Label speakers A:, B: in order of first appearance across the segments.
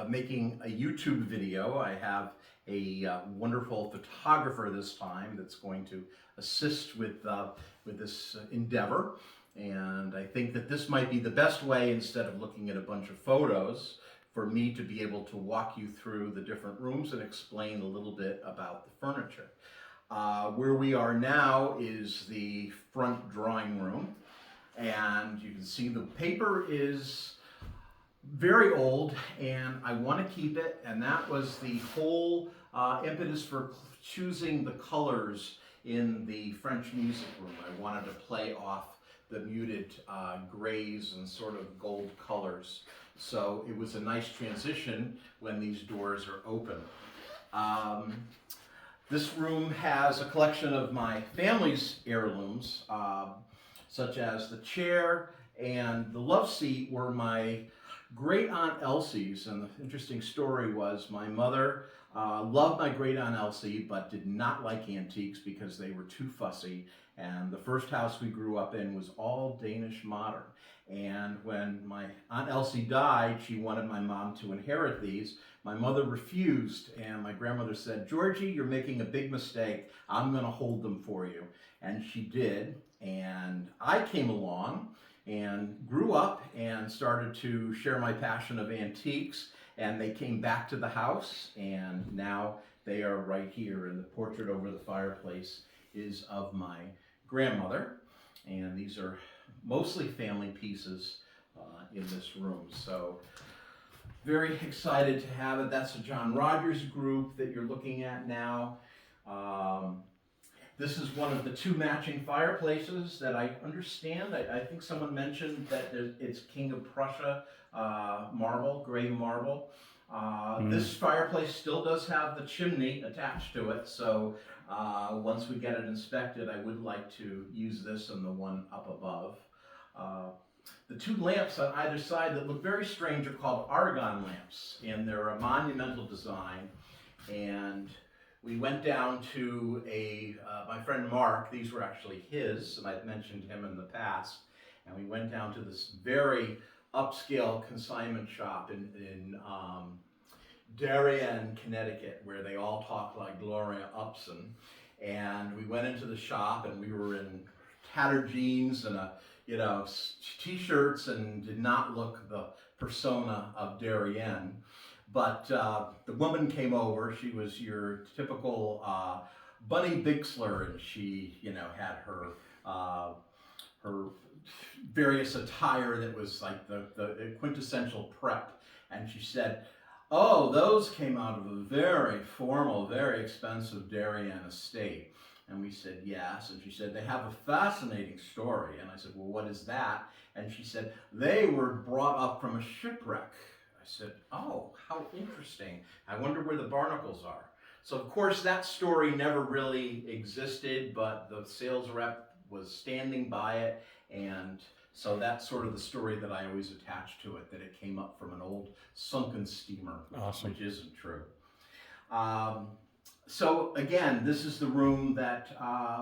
A: making a YouTube video. I have a wonderful photographer this time that's going to assist with this endeavor. And I think that this might be the best way, instead of looking at a bunch of photos, for me to be able to walk you through the different rooms and explain a little bit about the furniture. Where we are now is the front drawing room, and you can see the paper is very old and I want to keep it, and that was the whole impetus for choosing the colors in the French music room. I wanted to play off the muted grays and sort of gold colors. So it was a nice transition when these doors are open. This room has a collection of my family's heirlooms, such as the chair and the love seat were my great aunt Elsie's. And the interesting story was my mother loved my great aunt Elsie, but did not like antiques because they were too fussy. And the first house we grew up in was all Danish modern. And when my Aunt Elsie died, she wanted my mom to inherit these. My mother refused, and my grandmother said, "Georgie, you're making a big mistake. I'm going to hold them for you." And she did. And I came along and grew up and started to share my passion of antiques. And they came back to the house, and now they are right here. And the portrait over the fireplace is of my grandmother. And these are mostly family pieces in this room. So very excited to have it. That's a John Rogers group that you're looking at now. This is one of the two matching fireplaces that I understand. I think someone mentioned that it's King of Prussia marble, gray marble. This fireplace still does have the chimney attached to it, so once we get it inspected, I would like to use this and the one up above. The two lamps on either side that look very strange are called argon lamps, and they're a monumental design. And we went down to my friend Mark, these were actually his, and I've mentioned him in the past, and we went down to this very upscale consignment shop in Darien, Connecticut, where they all talk like Gloria Upson. And we went into the shop, and we were in tattered jeans and t-shirts, and did not look the persona of Darien. But the woman came over. She was your typical Bunny Bixler, and she, had her various attire that was like the quintessential prep. And she said, "Oh, those came out of a very formal, very expensive Darien estate." And we said, "Yes." And she said, "They have a fascinating story." And I said, "Well, what is that?" And she said, "They were brought up from a shipwreck." I said, "Oh, how interesting. I wonder where the barnacles are." So of course that story never really existed, but the sales rep was standing by it, and so that's sort of the story that I always attach to it, that it came up from an old sunken steamer.
B: Awesome.
A: Which isn't true. So again, this is the room that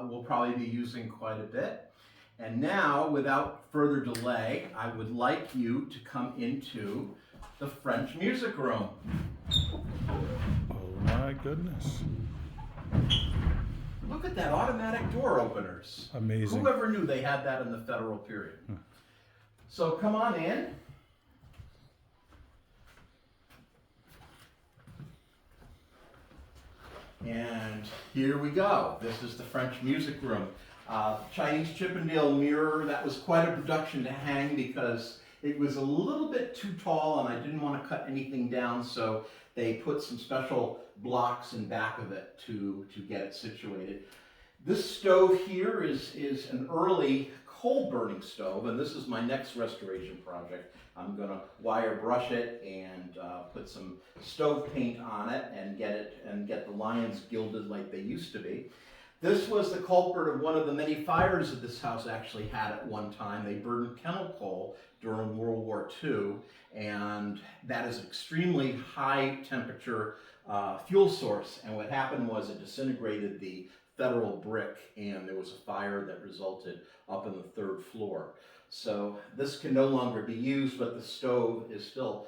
A: we'll probably be using quite a bit. And now, without further delay, I would like you to come into the French music room.
B: Oh my goodness.
A: Look at that, automatic door openers.
B: Amazing.
A: Whoever knew they had that in the federal period. So come on in. And here we go. This is the French music room. Chinese Chippendale mirror, that was quite a production to hang because it was a little bit too tall and I didn't want to cut anything down, so they put some special blocks in back of it to get it situated. This stove here is an early coal-burning stove, and this is my next restoration project. I'm going to wire brush it and put some stove paint on it and get the lions gilded like they used to be. This was the culprit of one of the many fires that this house actually had at one time. They burned kennel coal during World War II, and that is extremely high temperature fuel source. And what happened was it disintegrated the federal brick, and there was a fire that resulted up in the 3rd floor. So this can no longer be used, but the stove is still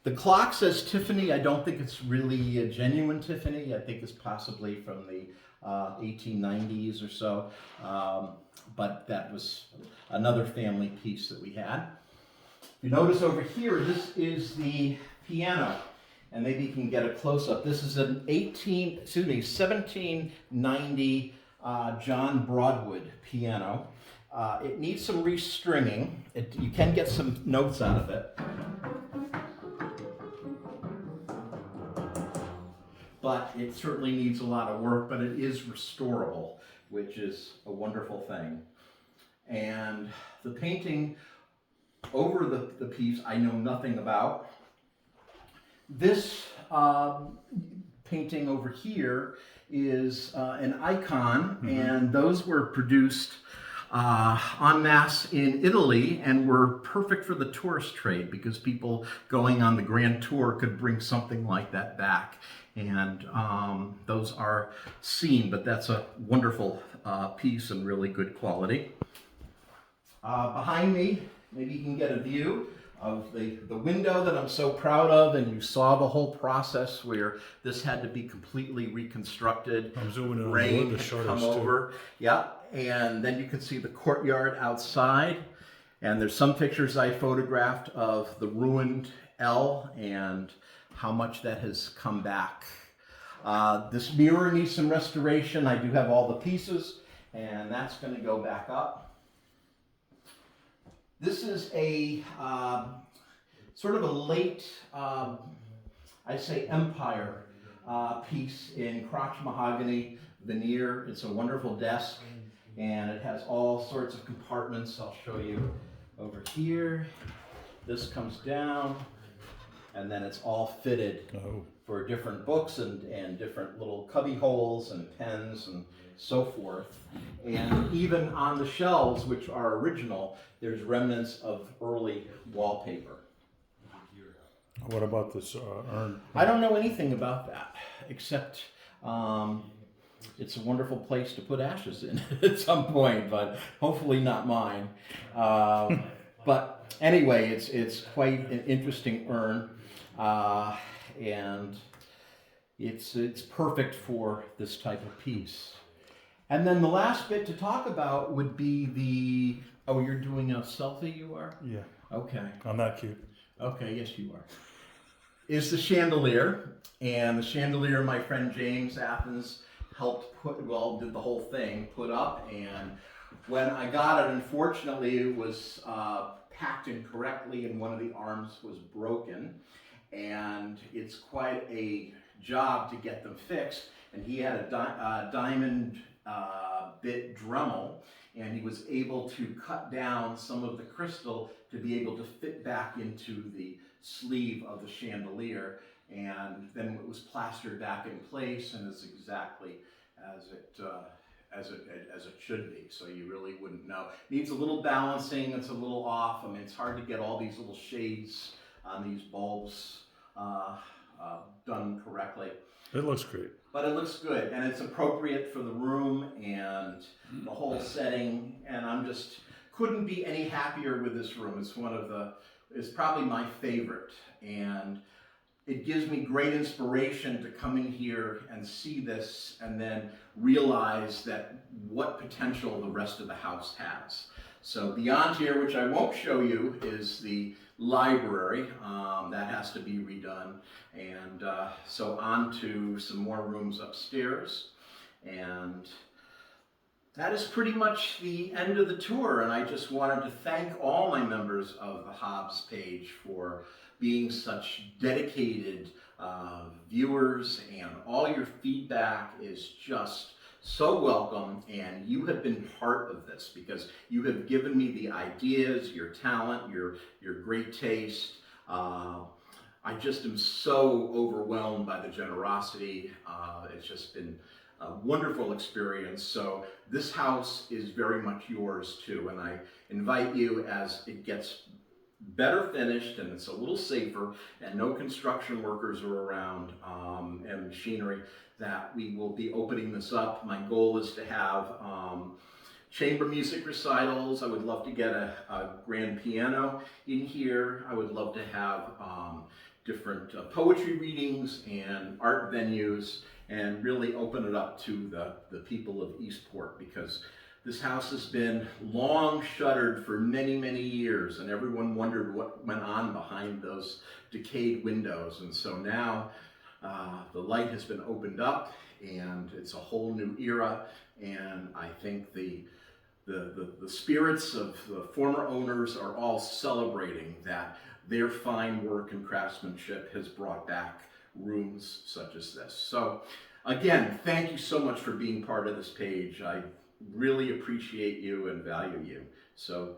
A: The clock says Tiffany. I don't think it's really a genuine Tiffany. I think it's possibly from the 1890s or so. But that was another family piece that we had. You notice over here, this is the piano. And maybe you can get a close-up. This is an 1790 John Broadwood piano. It needs some restringing. You can get some notes out of it. But it certainly needs a lot of work, but it is restorable, which is a wonderful thing. And the painting over the piece I know nothing about. This painting over here is an icon, and those were produced en masse in Italy and were perfect for the tourist trade because people going on the Grand Tour could bring something like that back. And those are seen, but that's a wonderful piece and really good quality. Behind me, maybe you can get a view of the window that I'm so proud of, and you saw the whole process where this had to be completely reconstructed.
B: I'm zooming in on
A: Rain
B: the
A: had
B: shutters
A: come
B: too.
A: over. Yeah, and then you can see the courtyard outside, and there's some pictures I photographed of the ruined L and how much that has come back. This mirror needs some restoration. I do have all the pieces, and that's going to go back up. This is a sort of a late, I'd say, Empire piece in crotch mahogany veneer. It's a wonderful desk, and it has all sorts of compartments. I'll show you over here. This comes down, and then it's all fitted for different books and different little cubby holes and pens and so forth. And even on the shelves, which are original, there's remnants of early wallpaper.
B: What about this urn?
A: I don't know anything about that, except it's a wonderful place to put ashes in at some point, but hopefully not mine. But anyway, it's quite an interesting urn, and it's perfect for this type of piece. And then the last bit to talk about would be you're doing a selfie, you are?
B: Yeah.
A: Okay.
B: I'm not cute.
A: Okay, yes you are. Is the chandelier, and the chandelier my friend James Athens helped did the whole thing, put up, and when I got it, unfortunately, it was packed incorrectly and one of the arms was broken, and it's quite a job to get them fixed, and he had a diamond bit Dremel, and he was able to cut down some of the crystal to be able to fit back into the sleeve of the chandelier, and then it was plastered back in place and is exactly as it should be. So you really wouldn't know. Needs a little balancing. It's a little off. I mean, it's hard to get all these little shades on these bulbs done correctly.
B: It looks great.
A: But it looks good, and it's appropriate for the room and the whole setting, and I'm just couldn't be any happier with this room. It's probably my favorite, and it gives me great inspiration to come in here and see this and then realize that what potential the rest of the house has. So beyond here, which I won't show you, is the library. That has to be redone. And so on to some more rooms upstairs. And that is pretty much the end of the tour. And I just wanted to thank all my members of the Hobbs page for being such dedicated viewers, and all your feedback is just so welcome, and you have been part of this because you have given me the ideas, your talent, your great taste. I just am so overwhelmed by the generosity. It's just been a wonderful experience. So this house is very much yours too, and I invite you, as it gets better finished and it's a little safer and no construction workers are around and machinery, that we will be opening this up. My goal is to have chamber music recitals. I would love to get a grand piano in here. I would love to have different poetry readings and art venues, and really open it up to the people of Eastport, because this house has been long shuttered for many, many years, and everyone wondered what went on behind those decayed windows. And so now the light has been opened up, and it's a whole new era, and I think the spirits of the former owners are all celebrating that their fine work and craftsmanship has brought back rooms such as this. So again, thank you so much for being part of this page. I really appreciate you and value you. So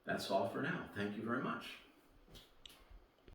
A: that's all for now. Thank you very much.